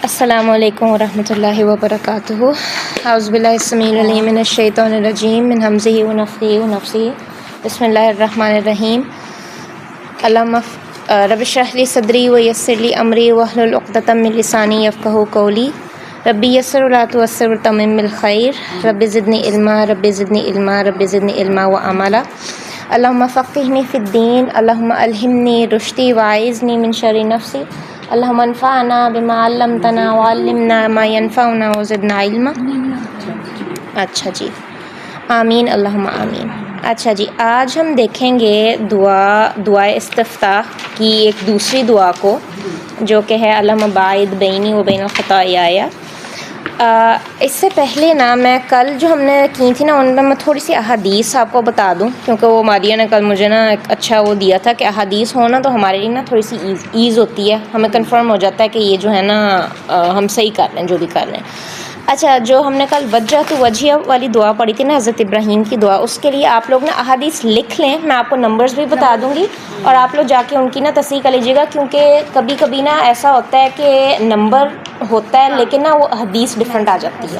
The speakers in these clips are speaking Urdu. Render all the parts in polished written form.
السلام علیکم ورحمۃ اللہ وبرکاتہ۔ اعوذ باللہ السمیع العلیم من الشیطان الرجیم من ہمزہ ونفخہ ونفثہ۔ بسم اللہ الرحمن الرحیم۔ اللہم رب اشرح لی صدری ویسر لی امری واحلل عقدۃ من لسانی یفقہوا قولی۔ ربی یسر ولا تعسر وتمم بالخیر۔ رب زدنی علما رب زدنی علما رب زدنی علما وعملا۔ اللہم فقہنی فی الدین۔ اللہم الہمنی رشدی واعذنی من شر نفسی۔ اللہم انفعنا بما علمتنا وعلمنا ما ینفعنا وزدنا علما۔ اچھا جی، آمین اللہم آمین۔ اچھا جی، آج ہم دیکھیں گے دعائے استفتاح کی ایک دوسری دعا کو، جو کہ ہے اللہم باعد بینی و بین الخطایا۔ اس سے پہلے نا میں کل جو ہم نے کی تھی نا، ان میں میں تھوڑی سی احادیث آپ کو بتا دوں، کیونکہ وہ ماریہ نے کل مجھے نا ایک اچھا وہ دیا تھا کہ احادیث ہونا تو ہمارے لیے نا تھوڑی سی ایز ہوتی ہے، ہمیں کنفرم ہو جاتا ہے کہ یہ جو ہے نا ہم صحیح کر رہے ہیں جو بھی کر رہے ہیں۔ اچھا، جو ہم نے کل وجہت وجیہ والی دعا پڑھی تھی نا، حضرت ابراہیم کی دعا، اس کے لیے آپ لوگ نا احادیث لکھ لیں، میں آپ کو نمبرز بھی بتا دوں گی اور آپ لوگ جا کے ان کی نا تصحیح کر لیجیے گا، کیونکہ کبھی کبھی نا ایسا ہوتا ہے کہ نمبر ہوتا ہے لیکن نا وہ حدیث ڈفرینٹ آ جاتی ہے،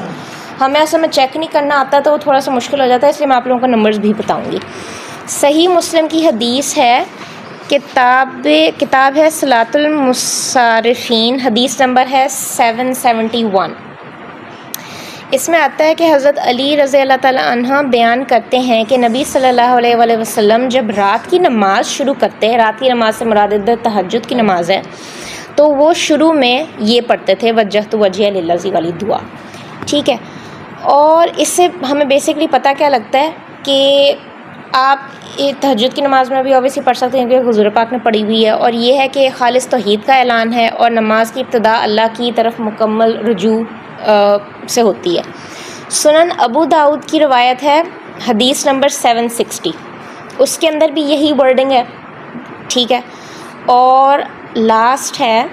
ہمیں اصل میں چیک نہیں کرنا آتا تو وہ تھوڑا سا مشکل ہو جاتا ہے، اس لیے میں آپ لوگوں کو نمبرز بھی بتاؤں گی۔ صحیح مسلم کی حدیث ہے، کتاب ہے صلاۃ المصارفین، حدیث نمبر ہے 771۔ اس میں آتا ہے کہ حضرت علی رضی اللہ تعالیٰ عنہ بیان کرتے ہیں کہ نبی صلی اللہ علیہ وآلہ وسلم جب رات کی نماز شروع کرتے ہیں، رات کی نماز سے مراد تہجد کی نماز ہے، تو وہ شروع میں یہ پڑھتے تھے وجہت وجیہ للذی والی دعا، ٹھیک ہے۔ اور اس سے ہمیں بیسکلی پتہ کیا لگتا ہے کہ آپ تہجد کی نماز میں بھی اوبیسلی پڑھ سکتے ہیں کیونکہ حضور پاک نے پڑھی ہوئی ہے، اور یہ ہے کہ خالص توحید کا اعلان ہے اور نماز کی ابتدا اللہ کی طرف مکمل رجوع سے ہوتی ہے۔ سنن ابو داؤد کی روایت ہے، حدیث نمبر 760، اس کے اندر بھی یہی ورڈنگ ہے، ٹھیک ہے۔ اور لاسٹ ہے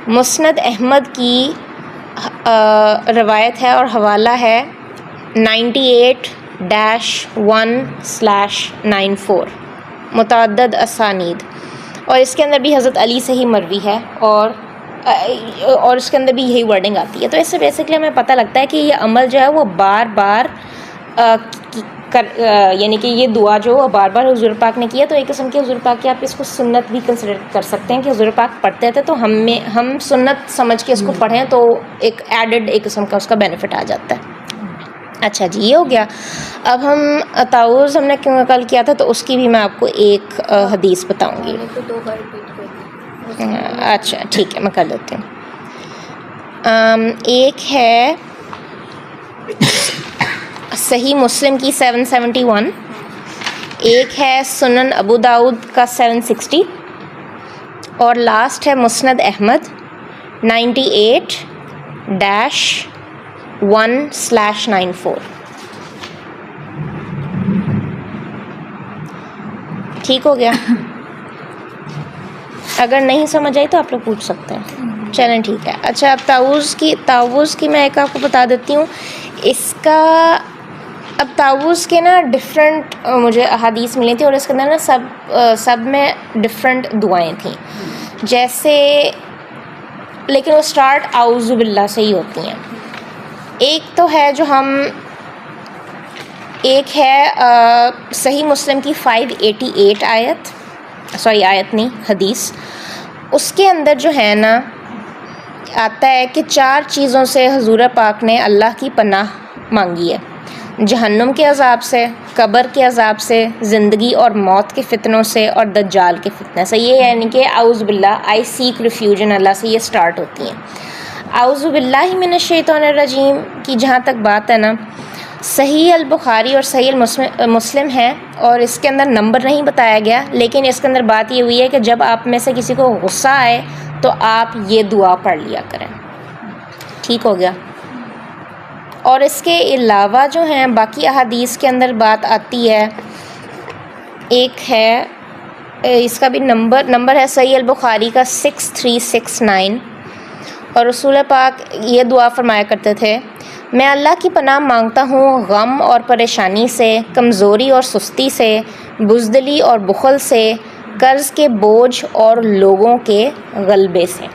مسند احمد کی روایت ہے اور حوالہ ہے 98-1/94 متعدد اسانید، اور اس کے اندر بھی حضرت علی سے ہی مروی ہے اور اس کے اندر بھی یہی ورڈنگ آتی ہے۔ تو اس سے بیسکلی ہمیں پتہ لگتا ہے کہ یہ عمل جو ہے وہ بار بار یعنی کہ یہ دعا جو وہ بار بار حضور پاک نے کیا، تو ایک قسم کی حضور پاک کی آپ اس کو سنت بھی کنسیڈر کر سکتے ہیں کہ حضور پاک پڑھتے تھے تو ہم سنت سمجھ کے اس کو پڑھیں تو ایک ایڈڈ ایک قسم کا اس کا بینیفٹ آ جاتا ہے۔ اچھا جی، یہ ہو گیا۔ اب ہم تعوذ ہم نے کیوں کل کیا تھا تو اس کی بھی میں آپ کو ایک حدیث بتاؤں گی۔ اچھا ٹھیک ہے، میں کر لیتی ہوں۔ ایک ہے صحیح مسلم کی 771، ایک ہے سنن ابو داؤد کا 760، اور لاسٹ ہے مسند احمد 98-1/94۔ ٹھیک ہو گیا؟ اگر نہیں سمجھ آئی تو آپ لوگ پوچھ سکتے ہیں، چلیں ٹھیک ہے۔ اچھا، اب تعوذ کی میں ایک آپ کو بتا دیتی ہوں۔ اس کا اب تعوذ کے نا ڈفرینٹ مجھے احادیث ملی تھی، اور اس کے اندر نا سب میں ڈفرینٹ دعائیں تھیں، جیسے لیکن وہ سٹارٹ اعوذ باللہ سے ہی ہوتی ہیں۔ ایک تو ہے جو ایک ہے صحیح مسلم کی 588 آیت نہیں حدیث، اس کے اندر جو ہے نا آتا ہے کہ 4 چیزوں سے حضور پاک نے اللہ کی پناہ مانگی ہے: جہنم کے عذاب سے، قبر کے عذاب سے، زندگی اور موت کے فتنوں سے، اور دجال کے فتنے سے۔ یہ یعنی کہ اعوذ باللہ، آئی سیک ریفیوج ان اللہ سے یہ سٹارٹ ہوتی ہیں۔ اعوذ باللہ من الشیطان الرجیم کی جہاں تک بات ہے نا، صحیح البخاری اور صحیح مسلم ہے، اور اس کے اندر نمبر نہیں بتایا گیا، لیکن اس کے اندر بات یہ ہوئی ہے کہ جب آپ میں سے کسی کو غصہ آئے تو آپ یہ دعا پڑھ لیا کریں، ٹھیک ہو گیا۔ اور اس کے علاوہ جو ہیں باقی احادیث کے اندر بات آتی ہے، ایک ہے اس کا بھی نمبر ہے صحیح البخاری کا 6369، اور رسول پاک یہ دعا فرمایا کرتے تھے: میں اللہ کی پناہ مانگتا ہوں غم اور پریشانی سے، کمزوری اور سستی سے، بزدلی اور بخل سے، قرض کے بوجھ اور لوگوں کے غلبے سے۔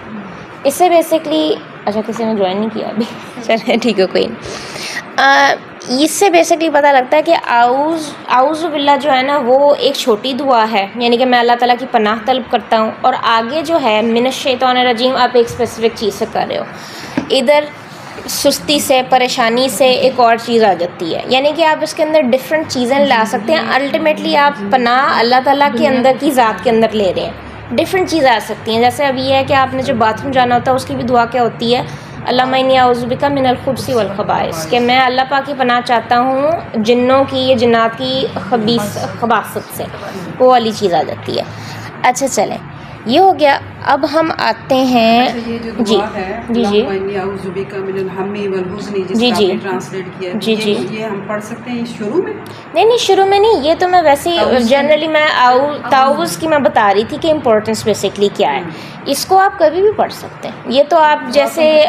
اس سے بیسکلی اچھا کسی نے جوائن نہیں کیا ابھی، چلے ٹھیک ہے کوئی نہیں. اس سے بیسکلی پتہ لگتا ہے کہ اعوذ باللہ جو ہے نا وہ ایک چھوٹی دعا ہے، یعنی کہ میں اللہ تعالیٰ کی پناہ طلب کرتا ہوں، اور آگے جو ہے من الشیطان الرجیم آپ ایک اسپیسیفک چیز سے کر رہے ہو، ادھر سستی سے پریشانی سے ایک اور چیز آ جاتی ہے، یعنی کہ آپ اس کے اندر ڈفرینٹ چیزیں لا سکتے ہیں. الٹیمیٹلی آپ پناہ اللہ تعالیٰ کے اندر کی ذات کے اندر لے رہے ہیں، ڈفرینٹ چیزیں آ سکتی ہیں. جیسے اب یہ ہے کہ آپ نے جو باتھ روم جانا ہوتا ہے اس کی بھی دعا کیا ہوتی ہے، اللہم انی اعوذ بک من الخبث والخبائث، کہ میں اللہ پاک کی پناہ چاہتا ہوں جنوں کی یا جنات کی خباثت سے، وہ والی چیز آ جاتی ہے. اچھا چلیں یہ ہو گیا. اب ہم آتے ہیں یہ جو جی دعا ہے جی جی اعوذ بک من الہم والحزن جس جی کا جی آپ نے ٹرانسلیٹ کیا ہے، جی جی یہ ہم پڑھ سکتے ہیں شروع میں؟ نہیں شروع میں نہیں، یہ تو میں ویسے ہی جنرلی میں تعوذ کی میں بتا رہی تھی کہ امپورٹنس بیسکلی کیا ہے. اس کو آپ کبھی بھی پڑھ سکتے ہیں. یہ تو آپ جیسے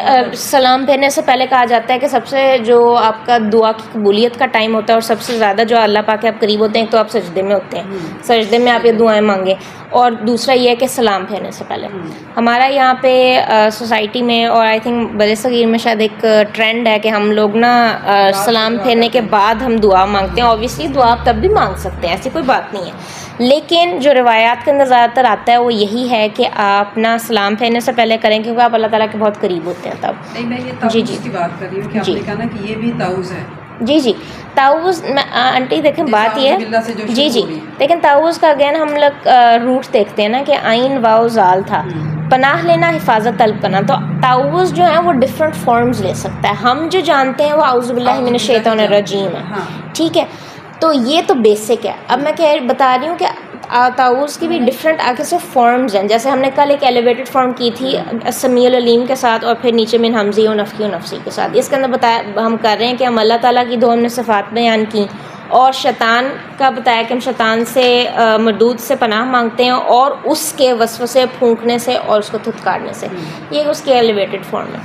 سلام پھیرنے سے پہلے کہا جاتا ہے کہ سب سے جو آپ کا دعا کی قبولیت کا ٹائم ہوتا ہے اور سب سے زیادہ جو اللہ پاک کے آپ قریب ہوتے ہیں، تو آپ سجدے میں ہوتے ہیں، سجدے میں آپ یہ دعائیں مانگیں، اور دوسرا یہ ہے کہ سلام پھیرنے سے پہلے. ہمارا یہاں پہ سوسائٹی میں اور آئی تھنک بڑے صغیر میں شاید ایک ٹرینڈ ہے کہ ہم لوگ نا سلام پھیرنے کے بعد ہم دعا مانگتے ہیں. اوبیسلی دعا آپ تب بھی مانگ سکتے ہیں، ایسی کوئی بات نہیں ہے، لیکن جو روایات کے اندر زیادہ تر آتا ہے وہ یہی ہے کہ آپ نا سلام پھیرنے سے پہلے کریں، کیونکہ آپ اللہ تعالیٰ کے بہت قریب ہوتے ہیں تب. نہیں میں یہ تعوذ کی بات کر رہی ہوں کہ آپ نے کہا نا کہ یہ بھی تعوذ ہے. جی تعوذ آنٹی دیکھیں بات یہ ہے جی لیکن تعوذ کا اگین ہم لوگ روٹ دیکھتے ہیں نا کہ عین واو زال تھا، پناہ لینا، حفاظت طلب کرنا. تو تعوذ جو ہے وہ ڈفرینٹ فارمز لے سکتا ہے. ہم جو جانتے ہیں وہ اعوذ باللہ من الشیطان الرجیم ہے، ٹھیک ہے. تو یہ تو بیسک ہے. اب میں بتا رہی ہوں کہ تعوذ کی بھی ڈفرینٹ آگے سے فارمز ہیں. جیسے ہم نے کل ایک ایلیویٹڈ فارم کی تھی السمیع العلیم کے ساتھ، اور پھر نیچے من حمزی و نفخی و نفسی کے ساتھ. اس کے اندر بتایا ہم کر رہے ہیں کہ ہم اللہ تعالیٰ کی دو ہم نے صفات بیان کی، اور شیطان کا بتایا کہ ہم شیطان سے مردود سے پناہ مانگتے ہیں، اور اس کے وسوسے پھونکنے سے اور اس کو دھتکارنے سے. یہ اس کی ایلیویٹڈ فارم ہے.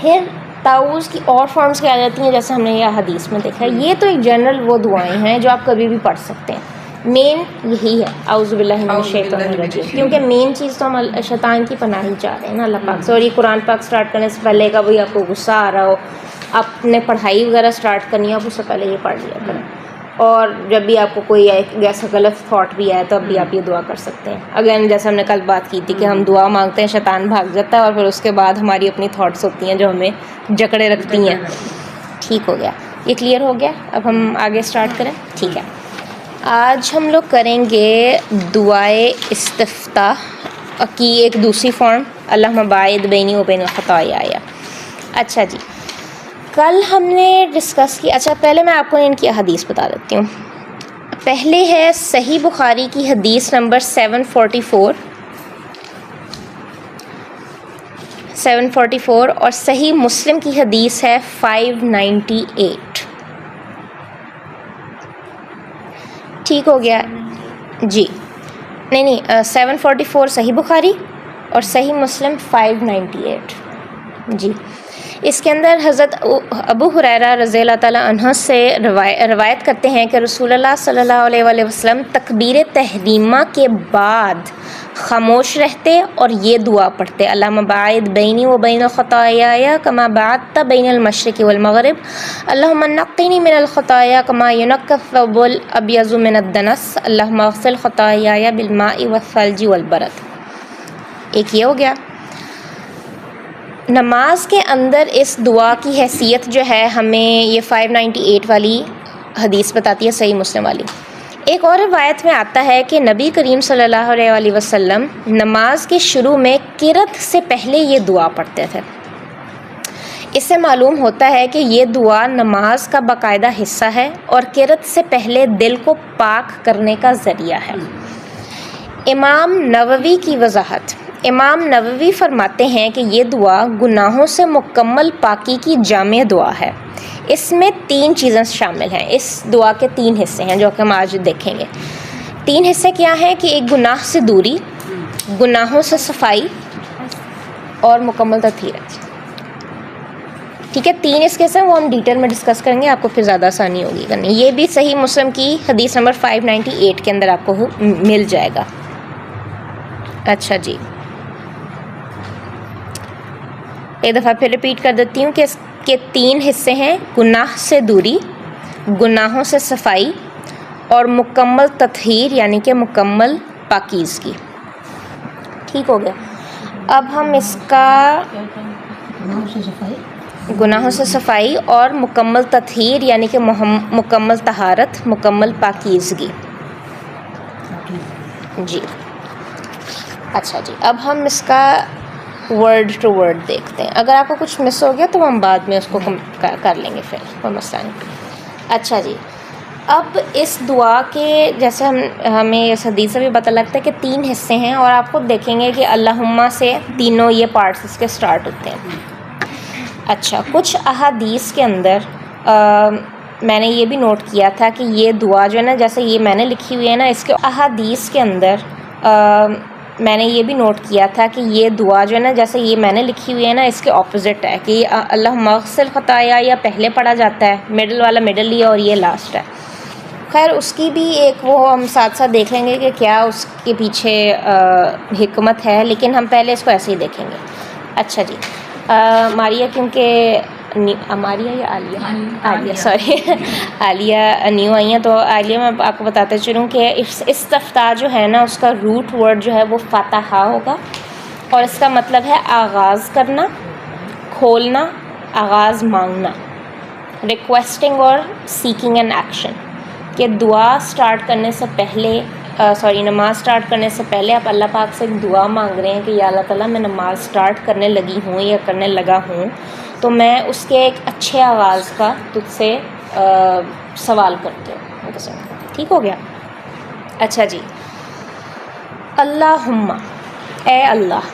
پھر تعوذ کی اور فارمز کیا جاتی ہیں جیسے ہم نے یہ حدیث میں دیکھا ہے. یہ تو ایک جنرل وہ دعائیں ہیں جو آپ کبھی بھی پڑھ سکتے ہیں. مین یہی ہے اعوذ باللہ من الشیطان الرجیم، کیونکہ مین چیز تو ہم شیطان کی پناہ ہی چاہ رہے ہیں نا اللہ پاک سے. اور یہ قرآن پاک سٹارٹ کرنے سے پہلے کا بھائی آپ کو غصہ آ رہا ہو، آپ نے پڑھائی وغیرہ سٹارٹ کرنی ہے، آپ اس سے پہلے یہ پڑھ لیا کریں. اور جب بھی آپ کو کوئی ایسا غلط تھاٹ بھی آئے تو اب بھی آپ یہ دعا کر سکتے ہیں. اگر جیسے ہم نے کل بات کی تھی کہ ہم دعا مانگتے ہیں، شیطان بھاگ جاتا ہے، اور پھر اس کے بعد ہماری اپنی تھاٹس ہوتی ہیں جو ہمیں جکڑے رکھتی ہیں. ٹھیک ہو گیا، یہ کلیئر ہو گیا. اب ہم آگے سٹارٹ کریں. ٹھیک ہے، آج ہم لوگ کریں گے دعائے استفتاح کی ایک دوسری فارم، اللہم باعد بینی و بین خطایا. اچھا جی، کل ہم نے ڈسکس کی. اچھا پہلے میں آپ کو ان کی حدیث بتا دیتی ہوں. پہلے ہے صحیح بخاری کی حدیث نمبر 744 اور صحیح مسلم کی حدیث ہے 598. ٹھیک ہو گیا جی. نہیں 744 صحیح بخاری اور صحیح مسلم 598 جی. اس کے اندر حضرت ابو ہریرہ رضی اللہ تعالیٰ عنہ سے روایت کرتے ہیں کہ رسول اللہ صلی اللہ علیہ وآلہ وسلم تکبیر تحریمہ کے بعد خاموش رہتے اور یہ دعا پڑھتے، اللہم باعد بینی و بین خطایا کما بعدت بین المشرق والمغرب، اللہم نقنی من الخطایا کما ینقی الثوب الابیض من الدنس، اللہم اغسل خطایا بالماء والثلج والبرد. ایک یہ ہو گیا. نماز کے اندر اس دعا کی حیثیت جو ہے ہمیں یہ 598 والی حدیث بتاتی ہے، صحیح مسلم والی. ایک اور روایت میں آتا ہے کہ نبی کریم صلی اللہ علیہ وآلہ وسلم نماز کے شروع میں قرأت سے پہلے یہ دعا پڑھتے تھے. اس سے معلوم ہوتا ہے کہ یہ دعا نماز کا باقاعدہ حصہ ہے اور قرأت سے پہلے دل کو پاک کرنے کا ذریعہ ہے. امام نووی کی وضاحت. امام نووی فرماتے ہیں کہ یہ دعا گناہوں سے مکمل پاکی کی جامع دعا ہے. اس میں 3 چیزیں شامل ہیں. اس دعا کے 3 حصے ہیں جو کہ ہم آج دیکھیں گے. 3 حصے کیا ہیں کہ ایک گناہ سے دوری، گناہوں سے صفائی اور مکمل تطہیر. ٹھیک ہے، 3 اس کے سے وہ ہم ڈیٹیل میں ڈسکس کریں گے، آپ کو پھر زیادہ آسانی ہوگی کرنی. یہ بھی صحیح مسلم کی حدیث نمبر 598 کے اندر آپ کو مل جائے گا. اچھا جی، ایک دفعہ پھر ریپیٹ کر دیتی ہوں کہ اس کے 3 حصے ہیں: گناہ سے دوری، گناہوں سے صفائی، اور مکمل تطہیر یعنی کہ مکمل پاکیزگی. ٹھیک ہو گیا. اب ہم اس کا گناہوں سے صفائی اور مکمل تطہیر یعنی کہ مکمل طہارت، مکمل پاکیزگی. جی اچھا جی، اب ہم اس کا ورڈ ٹو ورڈ دیکھتے ہیں. اگر آپ کو کچھ مس ہو گیا تو ہم بعد میں اس کو کر لیں گے، پھر کوئی مسئلہ نہیں. اچھا جی، اب اس دعا کے جیسے ہمیں اس حدیث سے بھی پتہ لگتا ہے کہ 3 حصے ہیں، اور آپ خود دیکھیں گے کہ اللہم سے تینوں یہ پارٹس اس کے سٹارٹ ہوتے ہیں. اچھا، کچھ احادیث کے اندر میں نے یہ بھی نوٹ کیا تھا کہ یہ دعا جو ہے نا، جیسے یہ میں نے لکھی ہوئی ہے نا، اس کے احادیث کے اندر میں نے یہ بھی نوٹ کیا تھا کہ یہ دعا جو ہے نا، جیسے یہ میں نے لکھی ہوئی ہے نا، اس کے اپوزٹ ہے کہ اللہم اغسل خطایا یا پہلے پڑھا جاتا ہے، مڈل والا مڈل لیا اور یہ لاسٹ ہے. خیر اس کی بھی ایک وہ ہم ساتھ ساتھ دیکھ لیں گے کہ کیا اس کے پیچھے حکمت ہے، لیکن ہم پہلے اس کو ایسے ہی دیکھیں گے. اچھا جی، ماریہ کیونکہ ماریہ یا عالیہ سوری عالیہ نیو آئی ہیں، تو عالیہ میں آپ کو بتاتے چلوں کہ استفتاح جو ہے نا، اس کا روٹ ورڈ جو ہے وہ فاتحہ ہوگا، اور اس کا مطلب ہے آغاز کرنا، کھولنا، آغاز مانگنا، ریکویسٹنگ اور سیکنگ این ایکشن. کہ دعا سٹارٹ کرنے سے پہلے نماز سٹارٹ کرنے سے پہلے آپ اللہ پاک سے ایک دعا مانگ رہے ہیں کہ یا اللہ تعالیٰ میں نماز سٹارٹ کرنے لگی ہوں یا کرنے لگا ہوں، تو میں اس کے ایک اچھے آغاز کا تجھ سے سوال کرتے ہوں. ٹھیک ہو گیا. اچھا جی، اللہم اے اللہ،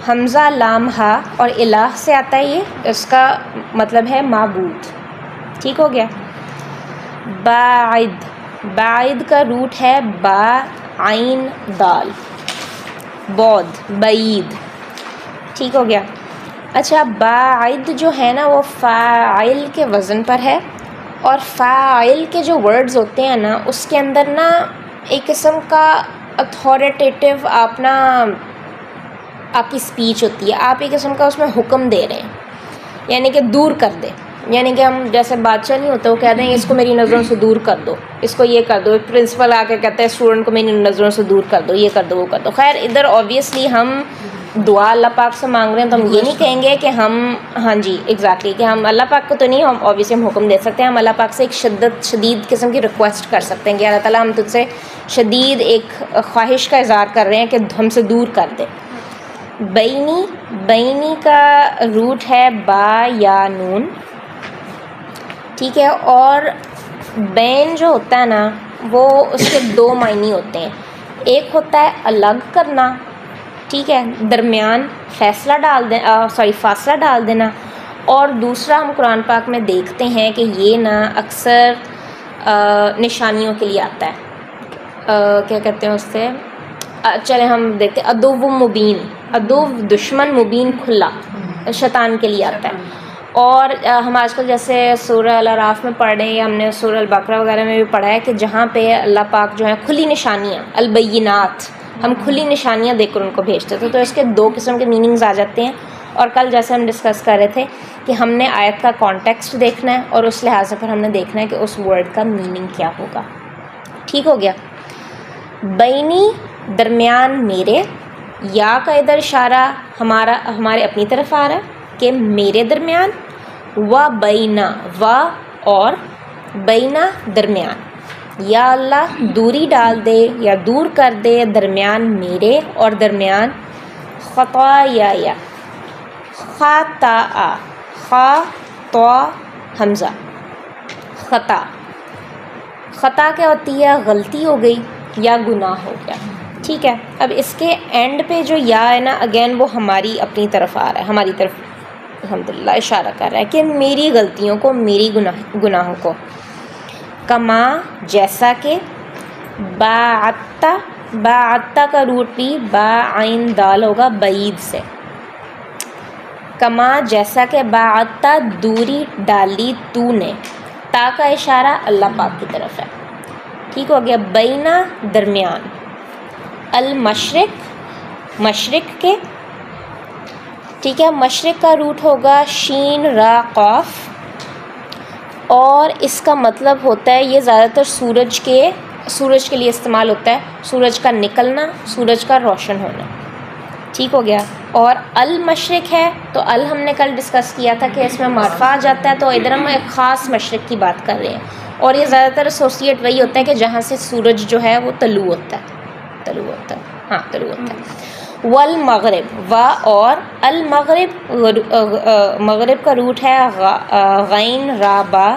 حمزہ لام ہا اور الہ سے آتا ہے، یہ اس کا مطلب ہے معبود. ٹھیک ہو گیا. باعد، باعد کا روٹ ہے با عین دال، بعد، بعید. ٹھیک ہو گیا. اچھا، باعد جو ہے نا وہ فاعل کے وزن پر ہے، اور فاعل کے جو ورڈز ہوتے ہیں نا، اس کے اندر نا ایک قسم کا اتھارٹیٹیو آپ کی اسپیچ ہوتی ہے، آپ ایک قسم کا اس میں حکم دے رہے ہیں، یعنی کہ دور کر دے. یعنی کہ ہم جیسے بادشاہ نہیں ہوتے، وہ کہتے ہیں اس کو میری نظروں سے دور کر دو، اس کو یہ کر دو. ایک پرنسپل آ کے کہتا ہے اسٹوڈنٹ کو میری نظروں سے دور کر دو، یہ کر دو، وہ کر دو. خیر ادھر آبویسلی ہم دعا اللہ پاک سے مانگ رہے ہیں، تو ہم یہ نہیں کہیں گے کہ ہم ہاں جی ایگزیکٹلی کہ ہم اللہ پاک کو تو نہیں، ہم آبویسلی ہم حکم دے سکتے ہیں. ہم اللہ پاک سے ایک شدید قسم کی ریکویسٹ کر سکتے ہیں کہ اللہ تعالیٰ ہم تجھ سے شدید ایک خواہش کا اظہار کر رہے ہیں کہ ہم سے دور کر دے. بینی، بینی کا روٹ ہے با یا نون. ٹھیک ہے. اور بین جو ہوتا ہے نا، وہ اس کے 2 معنی ہوتے ہیں. ایک ہوتا ہے الگ کرنا، ٹھیک ہے، درمیان فاصلہ ڈال دینا. اور دوسرا ہم قرآن پاک میں دیکھتے ہیں کہ یہ نا اکثر نشانیوں کے لیے آتا ہے. کیا کہتے ہیں اس سے، چلے ہم دیکھتے ہیں، عدو مبین، عدو دشمن، مبین کھلا، شیطان کے لیے آتا ہے. اور ہم آج کل جیسے سورہ الاعراف میں پڑھ رہے ہیں، ہم نے سورہ البقرہ وغیرہ میں بھی پڑھا ہے کہ جہاں پہ اللہ پاک جو ہے کھلی نشانیاں، البینات، ہم کھلی نشانیاں دے کر ان کو بھیجتے تھے. تو اس کے 2 قسم کے میننگز آ جاتے ہیں. اور کل جیسے ہم ڈسکس کر رہے تھے کہ ہم نے آیت کا کانٹیکسٹ دیکھنا ہے، اور اس لحاظ سے پھر ہم نے دیکھنا ہے کہ اس ورڈ کا میننگ کیا ہوگا. ٹھیک ہو گیا. بینی درمیان میرے، یا کا ادھر اشارہ ہمارے اپنی طرف آ رہا ہے کہ میرے درمیان، و بینا، و اور بینا درمیان. یا اللہ دوری ڈال دے یا دور کر دے درمیان میرے اور درمیان خطایا، خطا، خا تو حمزہ، خطا. خطا کیا ہوتی ہے؟ غلطی ہو گئی یا گناہ ہو گیا. ٹھیک ہے. اب اس کے اینڈ پہ جو یا ہے نا، اگین وہ ہماری اپنی طرف آ رہا ہے، ہماری طرف الحمدللہ اشارہ کر رہا ہے کہ میری غلطیوں کو، میری گناہوں کو. کما جیسا کہ، باعتا، باعتا کا روٹ بھی با عین دال ہوگا، بعید سے. کما جیسا کہ، باعتا دوری ڈالی تو نے، تا کا اشارہ اللہ پاک کی طرف ہے. ٹھیک ہو گیا. بینا درمیان، المشرق مشرق کے، ٹھیک ہے. مشرق کا روٹ ہوگا شین را قاف، اور اس کا مطلب ہوتا ہے، یہ زیادہ تر سورج کے لیے استعمال ہوتا ہے، سورج کا نکلنا، سورج کا روشن ہونا. ٹھیک ہو گیا. اور المشرق ہے تو ہم نے کل ڈسکس کیا تھا کہ اس میں معرفہ آ جاتا ہے، تو ادھر ہم ایک خاص مشرق کی بات کر رہے ہیں، اور یہ زیادہ تر ایسوسیٹ وہی ہوتا ہے کہ جہاں سے سورج جو ہے وہ طلوع ہوتا ہے. والمغرب، و اور المغرب، مغرب کا روٹ ہے غین را با،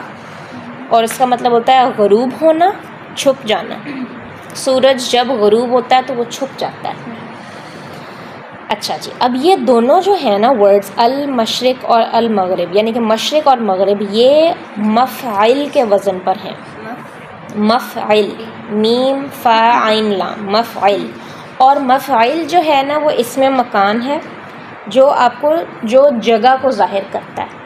اور اس کا مطلب ہوتا ہے غروب ہونا، چھپ جانا. سورج جب غروب ہوتا ہے تو وہ چھپ جاتا ہے. اچھا جی، اب یہ دونوں جو ہیں نا ورڈز، المشرق اور المغرب، یعنی کہ مشرق اور مغرب، یہ مفعل کے وزن پر ہیں. مفعل، میم فا عین لام، مفعل. اور مفعل جو ہے نا وہ اسم مکان ہے، جو آپ کو جو جگہ کو ظاہر کرتا ہے.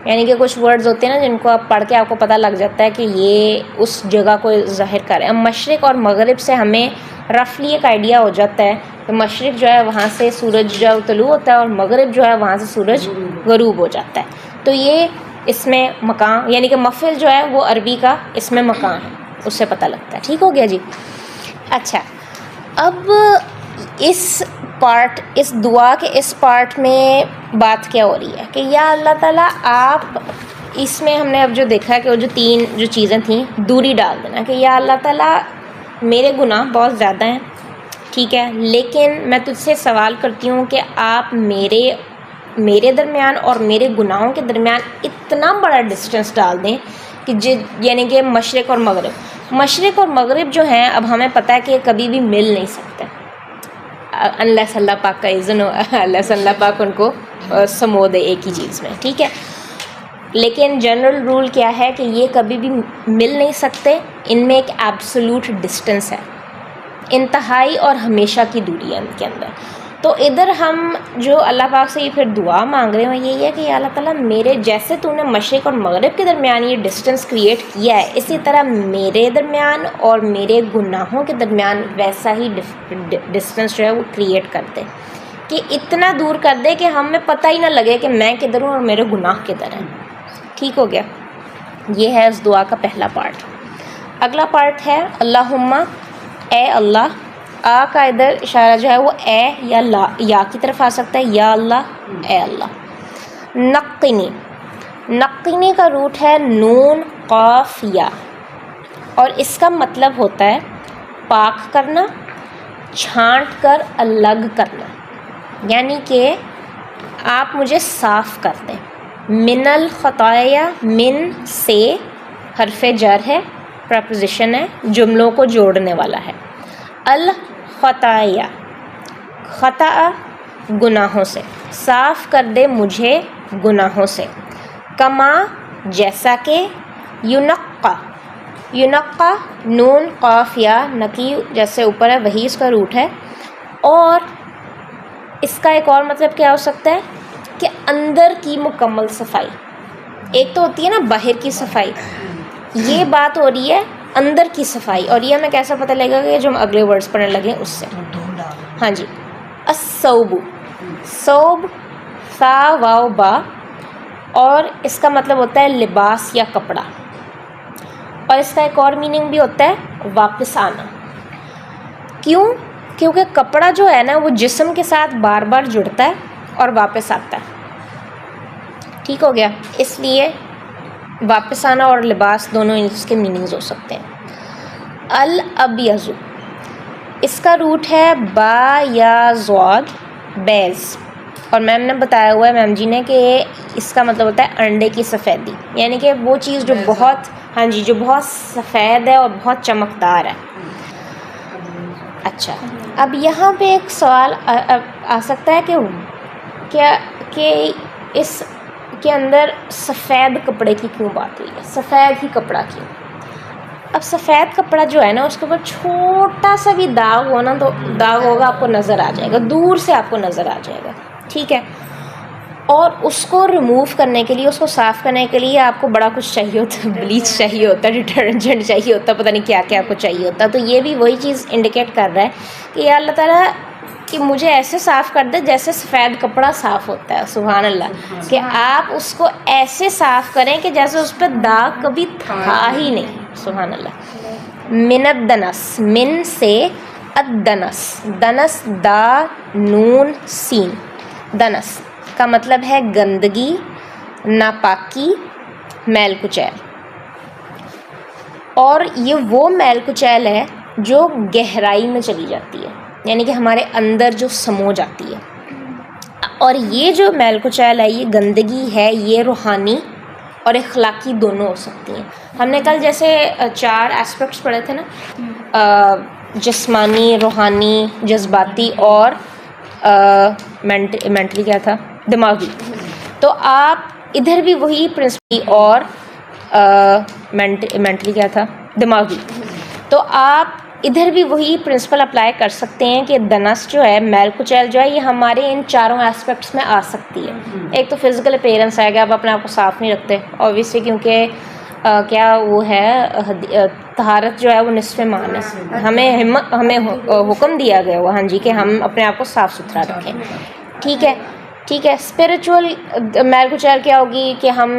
یعنی کہ کچھ ورڈز ہوتے ہیں نا جن کو آپ پڑھ کے آپ کو پتہ لگ جاتا ہے کہ یہ اس جگہ کو ظاہر کر رہے ہیں. اب مشرق اور مغرب سے ہمیں رفلی ایک آئیڈیا ہو جاتا ہے کہ مشرق جو ہے وہاں سے سورج جو طلوع ہوتا ہے، اور مغرب جو ہے وہاں سے سورج غروب ہو جاتا ہے. تو یہ اس میں مکان، یعنی کہ مفعل جو ہے وہ عربی کا اس میں مکان ہے، اس سے پتہ لگتا ہے. ٹھیک ہو گیا جی. اچھا، اب اس دعا کے اس پارٹ میں بات کیا ہو رہی ہے کہ یا اللہ تعالیٰ آپ، اس میں ہم نے اب جو دیکھا ہے کہ وہ جو تین جو چیزیں تھیں دوری ڈال دینا، کہ یا اللہ تعالیٰ میرے گناہ بہت زیادہ ہیں، ٹھیک ہے، لیکن میں تجھ سے سوال کرتی ہوں کہ آپ میرے درمیان اور میرے گناہوں کے درمیان اتنا بڑا ڈسٹینس ڈال دیں کہ یعنی کہ مشرق اور مغرب جو ہیں، اب ہمیں پتہ ہے کہ کبھی بھی مل نہیں سکتے انلیس اللہ پاک کا اذن ہو، انلیس اللہ پاک ان کو سمو دے ایک ہی چیز میں. ٹھیک ہے، لیکن جنرل رول کیا ہے کہ یہ کبھی بھی مل نہیں سکتے، ان میں ایک ایبسولوٹ ڈسٹینس ہے، انتہائی اور ہمیشہ کی دوری ہے ان کے اندر. تو ادھر ہم جو اللہ پاک سے یہ پھر دعا مانگ رہے ہیں یہی ہے کہ یا اللہ تعالیٰ میرے جیسے تو نے مشرق اور مغرب کے درمیان یہ ڈسٹینس کریٹ کیا ہے، اسی طرح میرے درمیان اور میرے گناہوں کے درمیان ویسا ہی ڈسٹینس جو ہے وہ کریٹ کر دے، کہ اتنا دور کر دے کہ ہمیں پتہ ہی نہ لگے کہ میں کدھر ہوں اور میرے گناہ کدھر ہیں. ٹھیک ہو گیا. یہ ہے اس دعا کا پہلا پارٹ. اگلا پارٹ ہے اللہم، اے اللہ. آ کا ادھر اشارہ جو ہے وہ اے یا لا یا کی طرف آ سکتا ہے، یا اللہ، اے اللہ. نقینی کا روٹ ہے نون قاف یا، اور اس کا مطلب ہوتا ہے پاک کرنا، چھانٹ کر الگ کرنا، یعنی کہ آپ مجھے صاف کر دیں. من الخطایا، من سے حرف جر ہے، پریپوزیشن ہے، جملوں کو جوڑنے والا ہے. الخطایا، خطا گناہوں سے، صاف کر دے مجھے گناہوں سے. کما جیسا کہ، ینقا نون قاف یا، نقی جیسے اوپر ہے وہی اس کا روٹ ہے. اور اس کا ایک اور مطلب کیا ہو سکتا ہے کہ اندر کی مکمل صفائی. ایک تو ہوتی ہے نا باہر کی صفائی، یہ بات ہو رہی ہے اندر کی صفائی. اور یہ ہمیں کیسا پتہ لگے گا کہ جو ہم اگلے ورڈز پڑھنے لگیں اس سے. ہاں جی. الثوب، ثوب ثا واو با، اور اس کا مطلب ہوتا ہے لباس یا کپڑا. اور اس کا ایک اور میننگ بھی ہوتا ہے واپس آنا. کیوں؟ کیونکہ کپڑا جو ہے نا وہ جسم کے ساتھ بار بار جڑتا ہے اور واپس آتا ہے. ٹھیک ہو گیا. اس لیے واپس آنا اور لباس دونوں اس کے میننگز ہو سکتے ہیں. الابیض، اس کا روٹ ہے با یا زواد، بیز. اور میم نے بتایا ہوا ہے، میم جی نے، کہ اس کا مطلب ہوتا ہے انڈے کی سفیدی، یعنی کہ وہ چیز جو بہت، ہاں جی، جو بہت سفید ہے اور بہت چمکدار ہے. اچھا، اب یہاں پہ ایک سوال آ سکتا ہے کہ اس کے اندر سفید کپڑے کی کیوں بات ہوئی ہے، سفید ہی کپڑا کیوں؟ اب سفید کپڑا جو ہے نا اس کے اوپر چھوٹا سا بھی داغ ہو نا، تو داغ ہوگا آپ کو نظر آ جائے گا، دور سے آپ کو نظر آ جائے گا. ٹھیک ہے. اور اس کو ریموو کرنے کے لیے، اس کو صاف کرنے کے لیے آپ کو بڑا کچھ چاہیے ہوتا ہے، بلیچ چاہیے ہوتا ہے، ڈٹرجنٹ چاہیے ہوتا ہے، پتہ نہیں کیا کیا آپ کو چاہیے ہوتا ہے. تو یہ بھی وہی چیز انڈیکیٹ کر رہا ہے کہ یا اللہ تعالیٰ کہ مجھے ایسے صاف کر دے جیسے سفید کپڑا صاف ہوتا ہے. سبحان اللہ. کہ آپ اس کو ایسے صاف کریں کہ جیسے اس پہ داغ کبھی تھا ہی نہیں. سبحان اللہ. من الدنس, من سے الدنس, دنس دا نون سین, دنس کا مطلب ہے گندگی, ناپاکی, میل کچیل. اور یہ وہ میل کچیل ہے جو گہرائی میں چلی جاتی ہے, یعنی کہ ہمارے اندر جو سمو جاتی ہے. اور یہ جو میل کچیل ہے, یہ گندگی ہے, یہ روحانی اور اخلاقی دونوں ہو سکتی ہیں. ہم نے کل جیسے 4 ایسپیکٹس پڑھے تھے نا, جسمانی, روحانی, جذباتی اور مینٹلی کیا تھا, دماغی. تو آپ ادھر بھی وہی پرنسپل اور مینٹلی کیا تھا, دماغی. تو آپ ادھر بھی وہی پرنسپل اپلائی کر سکتے ہیں کہ دنس جو ہے, میل کچیل جو ہے, یہ ہمارے ان 4 ایسپیکٹس میں آ سکتی ہے. ایک تو فزیکل اپیرنس ہے کہ آپ اپنے آپ کو صاف نہیں رکھتے, اوبویسلی, کیونکہ کیا وہ ہے, طہارت جو ہے وہ نصف ایمان ہے. ہمیں حکم دیا گیا ہوا, ہاں جی, کہ ہم اپنے آپ کو صاف ستھرا رکھیں. ٹھیک ہے, ٹھیک ہے. اسپریچول میل کچیل کیا ہوگی کہ ہم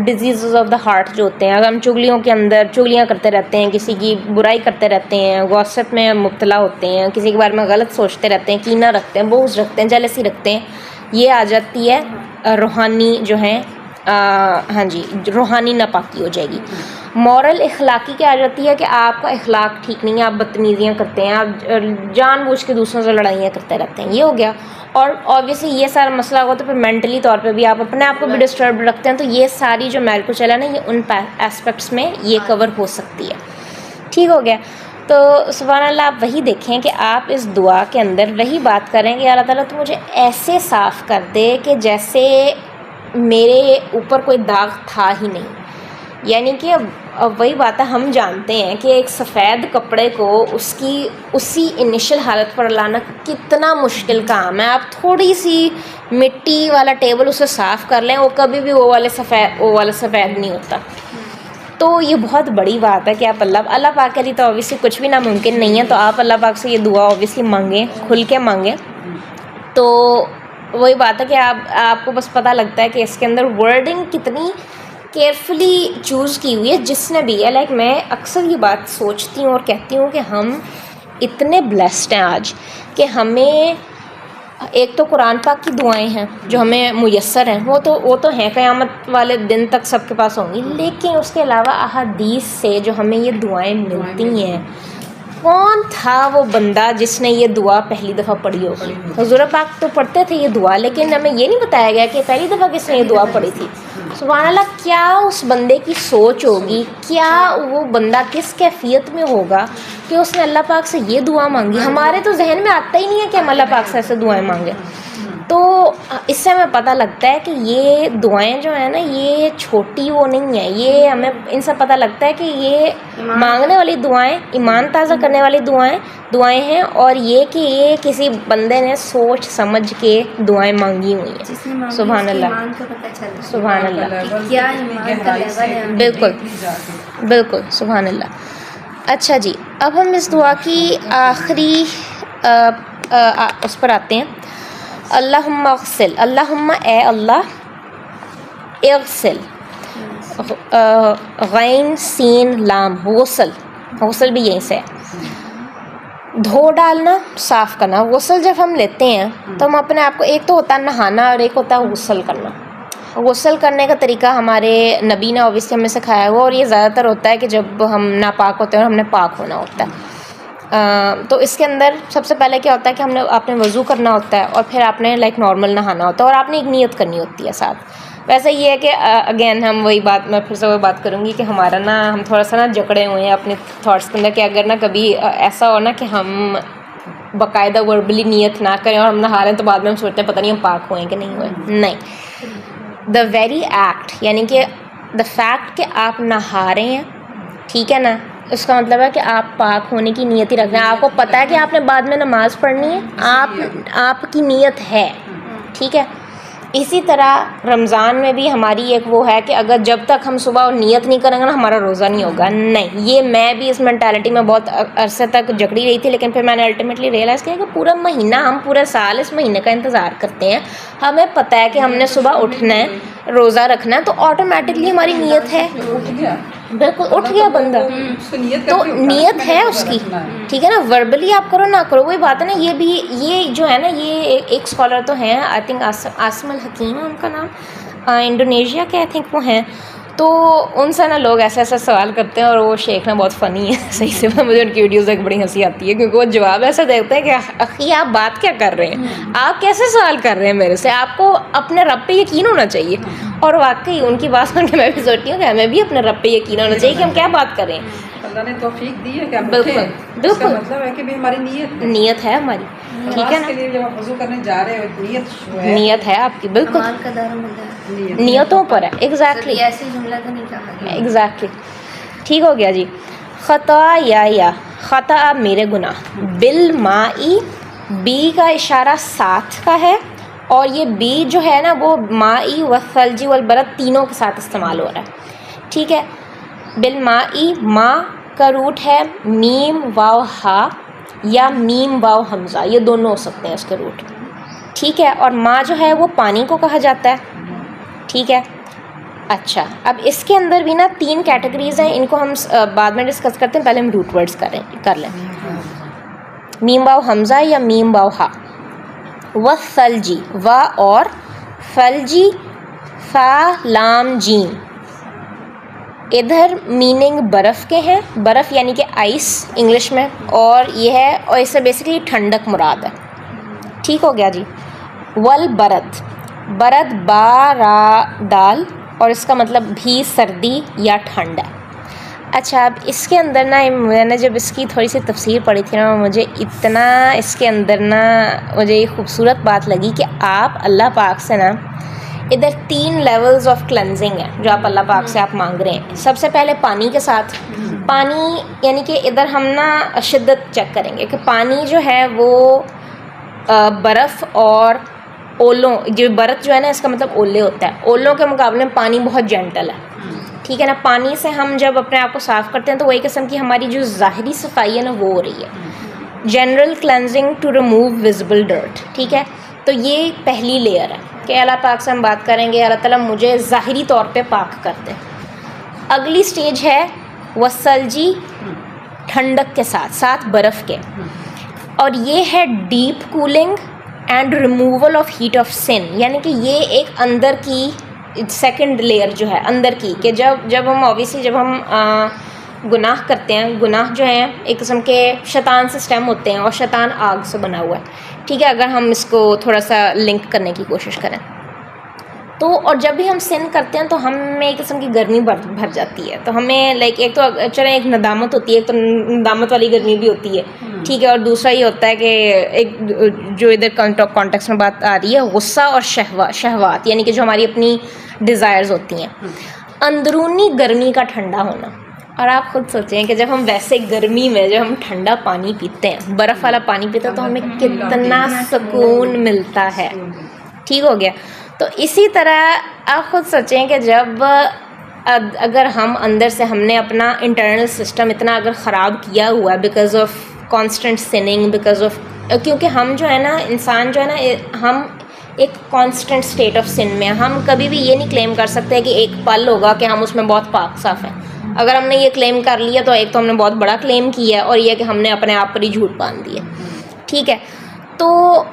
ڈیزیزز آف دا ہارٹ جو ہوتے ہیں, اگر ہم چگلیوں کے اندر چگلیاں کرتے رہتے ہیں, کسی کی برائی کرتے رہتے ہیں, گوسپ میں مبتلا ہوتے ہیں, کسی کے بارے میں غلط سوچتے رہتے ہیں, کینہ رکھتے ہیں, بغض رکھتے ہیں, جیلسی رکھتے ہیں, یہ آ جاتی ہے روحانی جو ہیں, ہاں جی, روحانی ناپاکی ہو جائے گی. مورل, اخلاقی کیا آ جاتی ہے کہ آپ کا اخلاق ٹھیک نہیں ہے, آپ بدتمیزیاں کرتے ہیں, آپ جان بوجھ کے دوسروں سے لڑائیاں کرتے رہتے ہیں, یہ ہو گیا. اور اوبویسلی یہ سارا مسئلہ ہوگا تو پھر مینٹلی طور پہ بھی آپ اپنے آپ کو بھی ڈسٹرب رکھتے ہیں. تو یہ ساری جو میل کچیل ہے نا, یہ ان ایسپیکٹس میں یہ کور ہو سکتی ہے. ٹھیک ہو گیا. تو سبحان اللہ, آپ وہی دیکھیں کہ آپ اس دعا کے اندر وہی بات کریں کہ اللہ تعالیٰ تو مجھے ایسے صاف کر دے کہ جیسے میرے اوپر کوئی داغ تھا ہی نہیں. یعنی کہ اب وہی بات ہے, ہم جانتے ہیں کہ ایک سفید کپڑے کو اس کی اسی انیشل حالت پر لانا کتنا مشکل کام ہے. آپ تھوڑی سی مٹی والا ٹیبل اسے صاف کر لیں, وہ کبھی بھی وہ والا سفید نہیں ہوتا. تو یہ بہت بڑی بات ہے کہ آپ اللہ پاک کے لیے تو اوبیسلی کچھ بھی ناممکن نہیں ہے. تو آپ اللہ پاک سے یہ دعا اوبیسلی مانگیں, کھل کے مانگیں. تو وہی بات ہے کہ آپ کو بس پتہ لگتا ہے کہ اس کے اندر ورڈنگ کتنی کیئرفلی چوز کی ہوئی ہے جس نے بھی ہے. لائک میں اکثر یہ بات سوچتی ہوں اور کہتی ہوں کہ ہم اتنے بلیسڈ ہیں آج کہ ہمیں ایک تو قرآن پاک کی دعائیں ہیں جو ہمیں میسر ہیں, وہ تو ہیں, قیامت والے دن تک سب کے پاس ہوں گی. لیکن اس کے علاوہ احادیث سے جو ہمیں یہ دعائیں ملتی ہیں, کون تھا وہ بندہ جس نے یہ دعا پہلی دفعہ پڑھی ہوگی؟ حضور پاک تو پڑھتے تھے یہ دعا, لیکن ہمیں یہ نہیں بتایا گیا کہ پہلی دفعہ کس نے یہ دعا پڑھی تھی. سبحان اللہ, کیا اس بندے کی سوچ ہوگی, کیا وہ بندہ کس کیفیت میں ہوگا کہ اس نے اللہ پاک سے یہ دعا مانگی. ہمارے تو ذہن میں آتا ہی نہیں ہے کہ ہم اللہ پاک سے ایسے دعائیں مانگیں. تو اس سے ہمیں پتہ لگتا ہے کہ یہ دعائیں جو ہیں نا, یہ چھوٹی وہ نہیں ہیں. یہ ہمیں ان سے پتہ لگتا ہے کہ یہ مانگنے والی دعائیں, ایمان تازہ کرنے والی دعائیں ہیں, اور یہ کہ یہ کسی بندے نے سوچ سمجھ کے دعائیں مانگی ہوئی ہیں. سبحان اللہ, سبحان اللہ, بالکل بالکل, سبحان اللہ. اچھا جی, اب ہم اس دعا کی آخری اس پر آتے ہیں. اللہم اغسل, اللہم اے اللہ, اغسل, غین سین لام, غسل, غسل بھی یہیں سے ہے, دھو ڈالنا, صاف کرنا. غسل جب ہم لیتے ہیں تو ہم اپنے آپ کو, ایک تو ہوتا ہے نہانا اور ایک ہوتا ہے غسل کرنا. غسل کرنے کا طریقہ ہمارے نبی نے اوبیسلی ہمیں سکھایا ہوا, اور یہ زیادہ تر ہوتا ہے کہ جب ہم ناپاک ہوتے ہیں اور ہم نے پاک ہونا ہوتا ہے. تو اس کے اندر سب سے پہلے کیا ہوتا ہے کہ آپ نے وضو کرنا ہوتا ہے, اور پھر آپ نے لائک نارمل نہانا ہوتا ہے, اور آپ نے ایک نیت کرنی ہوتی ہے ساتھ. ویسے یہ ہے کہ اگین ہم وہی بات, میں پھر سے وہی بات کروں گی کہ ہمارا نا, ہم تھوڑا سا نا جکڑے ہوئے ہیں اپنے تھاٹس کے اندر, کہ اگر نا کبھی ایسا ہو نا کہ ہم باقاعدہ وربلی نیت نہ کریں اور ہم نہا رہے ہیں تو بعد میں ہم سوچتے ہیں پتہ نہیں ہم پاک ہوئے کہ نہیں ہوئے. نہیں, دا ویری ایکٹ, یعنی کہ دا فیکٹ کہ آپ نہا رہے ہیں, ٹھیک ہے نا, اس کا مطلب ہے کہ آپ پاک ہونے کی نیت ہی رکھ رہے ہیں. آپ کو پتہ ہے کہ آپ نے بعد میں نماز پڑھنی ہے, آپ کی نیت ہے, ٹھیک ہے. اسی طرح رمضان میں بھی ہماری ایک وہ ہے کہ اگر جب تک ہم صبح نیت نہیں کریں گے نا ہمارا روزہ نہیں ہوگا. نہیں, یہ میں بھی اس مینٹالٹی میں بہت عرصے تک جکڑی رہی تھی, لیکن پھر میں نے الٹیمیٹلی ریئلائز کیا کہ پورا مہینہ, ہم پورا سال اس مہینے کا انتظار کرتے ہیں. ہمیں پتہ ہے کہ ہم نے صبح اٹھنا ہے, روزہ رکھنا ہے, تو آٹومیٹکلی ہماری نیت ہے. بالکل اٹھ گیا بندہ, تو نیت ہے اس کی, ٹھیک ہے نا. وربلی آپ کرو نہ کرو وہی بات ہے نا. یہ بھی یہ جو ہے نا, یہ ایک اسکالر تو ہیں, آئی تھنک عاصم الحکیم ہے ان کا نام, انڈونیشیا کے آئی تھنک وہ ہیں. تو ان سے نا لوگ ایسے ایسے سوال کرتے ہیں, اور وہ شیخ نا بہت فنی ہے صحیح سے. مجھے ان کی ویڈیوز دیکھ بڑی ہنسی آتی ہے, کیونکہ وہ جواب ایسا دیتے ہیں کہ اخی آپ بات کیا کر رہے ہیں, آپ کیسے سوال کر رہے ہیں میرے سے, آپ کو اپنے رب پہ یقین ہونا چاہیے. اور واقعی ان کی بات سن کے میں بھی سوچتی ہوں کہ ہمیں بھی اپنے رب پہ یقین ہونا چاہیے کہ ہم کیا بات کریں. اللہ نے توفیق دی ہے کہ ہم بالکل بالکل, مطلب ہے کہ بھی ہماری نیت ہے ہماری, ٹھیک ہے نا. کے لیے جب آپ وضو کرنے جا رہے ہو نیت ہے آپ کی, بالکل کمال کا دار و مدار نیتوں پر ہے. ایگزیکٹلی ایسے جملہ تو نہیں کہا گیا. ایگزیکٹلی, ٹھیک ہو گیا جی. خطا یا خطا میرے گناہ, بالمائی بی کا اشارہ ساتھ کا ہے, اور یہ بی جو ہے نا وہ مائی والثلج والبرد تینوں کے ساتھ استعمال ہو رہا ہے, ٹھیک ہے. بالمائی ما کا روٹ ہے میم واو ہا یا میم واو حمزہ, یہ دونوں ہو سکتے ہیں اس کے روٹ, ٹھیک ہے. اور ما جو ہے وہ پانی کو کہا جاتا ہے, ٹھیک ہے. اچھا, اب اس کے اندر بھی نا 3 کیٹیگریز ہیں, ان کو ہم بعد میں ڈسکس کرتے ہیں, پہلے ہم روٹ ورڈز کر لیں. میم واو حمزہ یا میم واو ہا. والثلجی, وا اور فلجی فا لام جیم, ادھر میننگ برف کے ہیں, برف یعنی کہ آئس انگلش میں, اور یہ ہے, اور اس سے بیسکلی ٹھنڈک مراد ہے, ٹھیک ہو گیا جی. والبرد, برد با را دال, اور اس کا مطلب بھی سردی یا ٹھنڈ ہے. اچھا, اب اس کے اندر نا میں نے جب اس کی تھوڑی سی تفسیر پڑھی تھی نا, مجھے اتنا اس کے اندر نا مجھے یہ خوبصورت بات لگی کہ آپ اللہ پاک سے نا ادھر 3 لیولز آف کلینزنگ ہیں جو آپ اللہ پاک سے آپ مانگ رہے ہیں. سب سے پہلے پانی کے ساتھ, پانی یعنی کہ ادھر ہم نا شدت چیک کریں گے کہ پانی جو ہے وہ برف اور اولوں, جو برف جو ہے نا اس کا مطلب اولے ہوتا ہے, اولوں کے مقابلے میں پانی بہت جینٹل ہے, ٹھیک ہے نا. پانی سے ہم جب اپنے آپ کو صاف کرتے ہیں تو وہ ایک قسم کی ہماری جو ظاہری صفائی ہے نا وہ ہو رہی ہے, general cleansing to remove visible dirt, ٹھیک ہے. تو یہ پہلی لیئر ہے کہ اللہ پاک سے ہم بات کریں گے, اللہ تعالیٰ مجھے ظاہری طور پہ پاک کر دے. اگلی سٹیج ہے والثلجی, ٹھنڈک کے ساتھ برف کے, اور یہ ہے deep cooling and removal of heat of sun, یعنی کہ یہ ایک اندر کی سیکنڈ لیئر جو ہے اندر کی, کہ جب ہم اوبیسلی جب ہم گناہ کرتے ہیں, گناہ جو ہیں ایک قسم کے شیطان سے سٹیم ہوتے ہیں, اور شیطان آگ سے بنا ہوا ہے, ٹھیک ہے. اگر ہم اس کو تھوڑا سا لنک کرنے کی کوشش کریں تو, اور جب بھی ہم سن کرتے ہیں تو ہم میں ایک قسم کی گرمی بھر جاتی ہے, تو ہمیں لائک ایک تو چلیں ایک ندامت ہوتی ہے, ایک تو ندامت والی گرمی بھی ہوتی ہے, ٹھیک ہے. اور دوسرا یہ ہوتا ہے کہ ایک جو ادھر کانٹیکس میں بات آ رہی ہے غصہ اور شہوات, یعنی کہ جو ہماری اپنی ڈیزائرز ہوتی ہیں, اندرونی گرمی کا ٹھنڈا ہونا. اور آپ خود سوچیں کہ جب ہم ویسے گرمی میں جب ہم ٹھنڈا پانی پیتے ہیں, برف والا پانی پیتے ہیں, تو ہمیں کتنا سکون ملتا ہے, ٹھیک ہو گیا. تو اسی طرح آپ خود سوچیں کہ جب اگر ہم اندر سے ہم نے اپنا انٹرنل سسٹم اتنا اگر خراب کیا ہوا ہے because of constant sunning, because of, کیونکہ ہم جو ہے نا انسان جو ہے نا ہم ایک کانسٹنٹ اسٹیٹ آف سن میں, ہم کبھی بھی یہ نہیں کلیم کر سکتے کہ ایک پل ہوگا کہ ہم اس میں بہت پاک صاف ہیں. اگر ہم نے یہ کلیم کر لیا تو ایک تو ہم نے بہت بڑا کلیم کیا ہے, اور یہ کہ ہم نے اپنے آپ پر ہی جھوٹ باندھ دیا, ٹھیک ہے. تو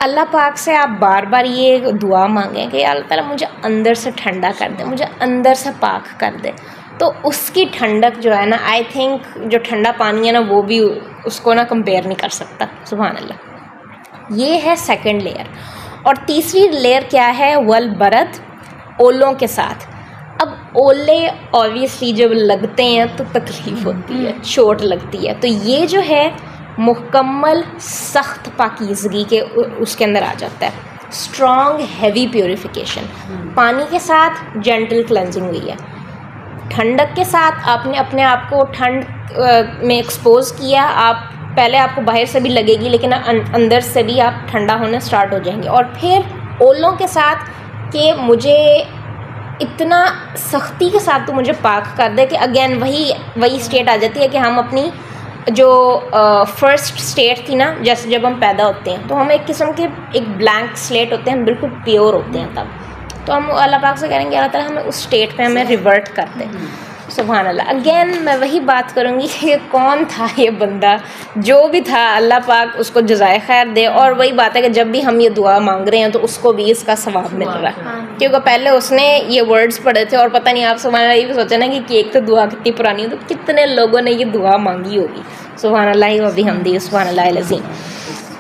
اللہ پاک سے آپ بار بار یہ دعا مانگیں کہ اللہ تعالیٰ مجھے اندر سے ٹھنڈا کر دے, مجھے اندر سے پاک کر دے. تو اس کی ٹھنڈک جو ہے نا, آئی تھنک جو ٹھنڈا پانی ہے نا وہ بھی اس کو نا کمپیئر نہیں کر سکتا, سبحان اللہ. یہ ہے سیکنڈ لیئر. اور تیسری لیئر کیا ہے, والبرد, اولوں کے ساتھ. اب اولے اوبیسلی جب لگتے ہیں تو تکلیف ہوتی ہے, چوٹ لگتی ہے, تو یہ جو ہے مکمل سخت پاکیزگی کے اس کے اندر آ جاتا ہے, اسٹرانگ ہیوی پیوریفیکیشن. پانی کے ساتھ جینٹل کلینزنگ ہوئی ہے, ٹھنڈک کے ساتھ آپ نے اپنے آپ کو ٹھنڈ میں ایکسپوز کیا, آپ پہلے آپ کو باہر سے بھی لگے گی لیکن اندر سے بھی آپ ٹھنڈا ہونا سٹارٹ ہو جائیں گے. اور پھر اولوں کے ساتھ کہ مجھے اتنا سختی کے ساتھ تو مجھے پاک کر دے کہ اگین وہی اسٹیٹ آ جاتی ہے کہ ہم اپنی جو فرسٹ اسٹیٹ تھی نا، جیسے جب ہم پیدا ہوتے ہیں تو ہم ایک قسم کے ایک بلینک سلیٹ ہوتے ہیں، ہم بالکل پیور ہوتے ہیں، تب تو ہم اللہ پاک سے کہیں گے اللہ تعالیٰ ہمیں اس اسٹیٹ پہ ہمیں ریورٹ کر دے. سبحان اللہ. اگین میں وہی بات کروں گی کہ کون تھا یہ بندہ، جو بھی تھا اللہ پاک اس کو جزائے خیر دے. اور وہی بات ہے کہ جب بھی ہم یہ دعا مانگ رہے ہیں تو اس کو بھی اس کا ثواب مل رہا ہے، کیونکہ پہلے اس نے یہ ورڈز پڑھے تھے. اور پتہ نہیں آپ سبحان اللہ یہ بھی سوچے نا کہ ایک تو دعا کتنی پرانی ہو، تو کتنے لوگوں نے یہ دعا مانگی ہوگی. سبحان اللہ و بحمدہ سبحان اللہ العظیم.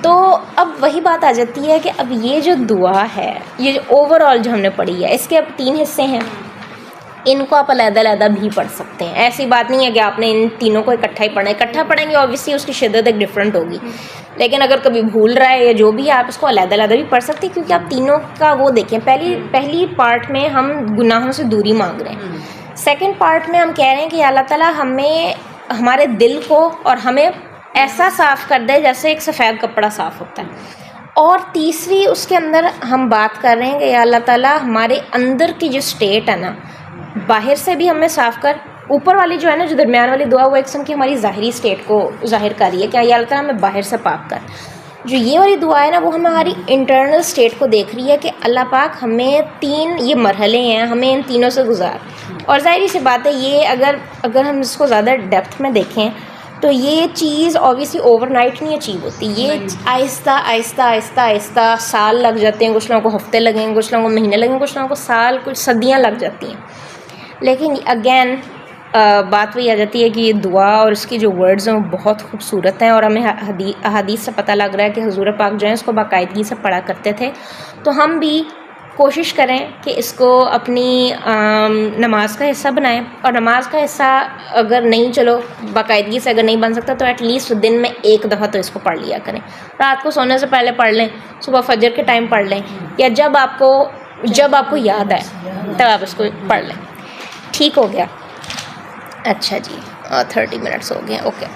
تو اب وہی بات آ جاتی ہے کہ اب یہ جو دعا ہے، یہ جو اوور آل جو ہم نے پڑھی ہے، اس کے اب 3 حصے ہیں. ان کو آپ علیحدہ علیحدہ بھی پڑھ سکتے ہیں. ایسی بات نہیں ہے کہ آپ نے ان تینوں کو اکٹھا ہی پڑھنا ہے. اکٹھا پڑھیں گے اوبیسلی اس کی شدت ایک ڈفرینٹ ہوگی، لیکن اگر کبھی بھول رہا ہے یا جو بھی ہے آپ اس کو علیحدہ علیحدہ بھی پڑھ سکتے ہیں، کیونکہ آپ تینوں کا وہ دیکھیں. پہلی پارٹ میں ہم گناہوں سے دوری مانگ رہے ہیں. سیکنڈ پارٹ میں ہم کہہ رہے ہیں کہ اللہ تعالیٰ ہمیں ہمارے دل کو اور ہمیں ایسا صاف کر دے جیسے ایک سفید کپڑا صاف ہوتا ہے. اور تیسری اس کے اندر ہم بات کر رہے ہیں کہ یا اللہ تعالیٰ ہمارے اندر کی جو اسٹیٹ ہے نا، باہر سے بھی ہمیں صاف کر. اوپر والی جو ہے نا، جو درمیان والی دعا، وہ ایک قسم کی ہماری ظاہری اسٹیٹ کو ظاہر کر رہی ہے کہ یا اللہ تعالیٰ ہمیں باہر سے پاک کر. جو یہ والی دعا ہے نا، وہ ہماری انٹرنل اسٹیٹ کو دیکھ رہی ہے کہ اللہ پاک ہمیں 3 یہ مرحلے ہیں، ہمیں ان تینوں سے گزار. اور ظاہری سی بات ہے یہ اگر ہم اس کو زیادہ ڈیپتھ میں دیکھیں تو یہ چیز اوبیسلی اوور نائٹ نہیں اچیو ہوتی. یہ آہستہ آہستہ آہستہ آہستہ سال لگ جاتے ہیں، کچھ لوگوں کو ہفتے لگیں گے، کچھ لوگوں کو مہینے لگیں گے، کچھ لوگوں کو سال، کچھ صدیاں لگ جاتی ہیں. لیکن اگین بات وہی آ جاتی ہے کہ یہ دعا اور اس کی جو ورڈز ہیں وہ بہت خوبصورت ہیں. اور ہمیں احادیث سے پتہ لگ رہا ہے کہ حضور پاک جو ہیں اس کو باقاعدگی سے پڑھا کرتے تھے. تو ہم بھی کوشش کریں کہ اس کو اپنی نماز کا حصہ بنائیں. اور نماز کا حصہ اگر نہیں، چلو باقاعدگی سے اگر نہیں بن سکتا تو ایٹ لیسٹ دن میں 1 دفعہ تو اس کو پڑھ لیا کریں. رات کو سونے سے پہلے پڑھ لیں، صبح فجر کے ٹائم پڑھ لیں، یا جب آپ کو یاد آئے تب آپ اس کو پڑھ لیں. ٹھیک ہو گیا؟ اچھا جی، 30 منٹس ہو گئے. اوکے.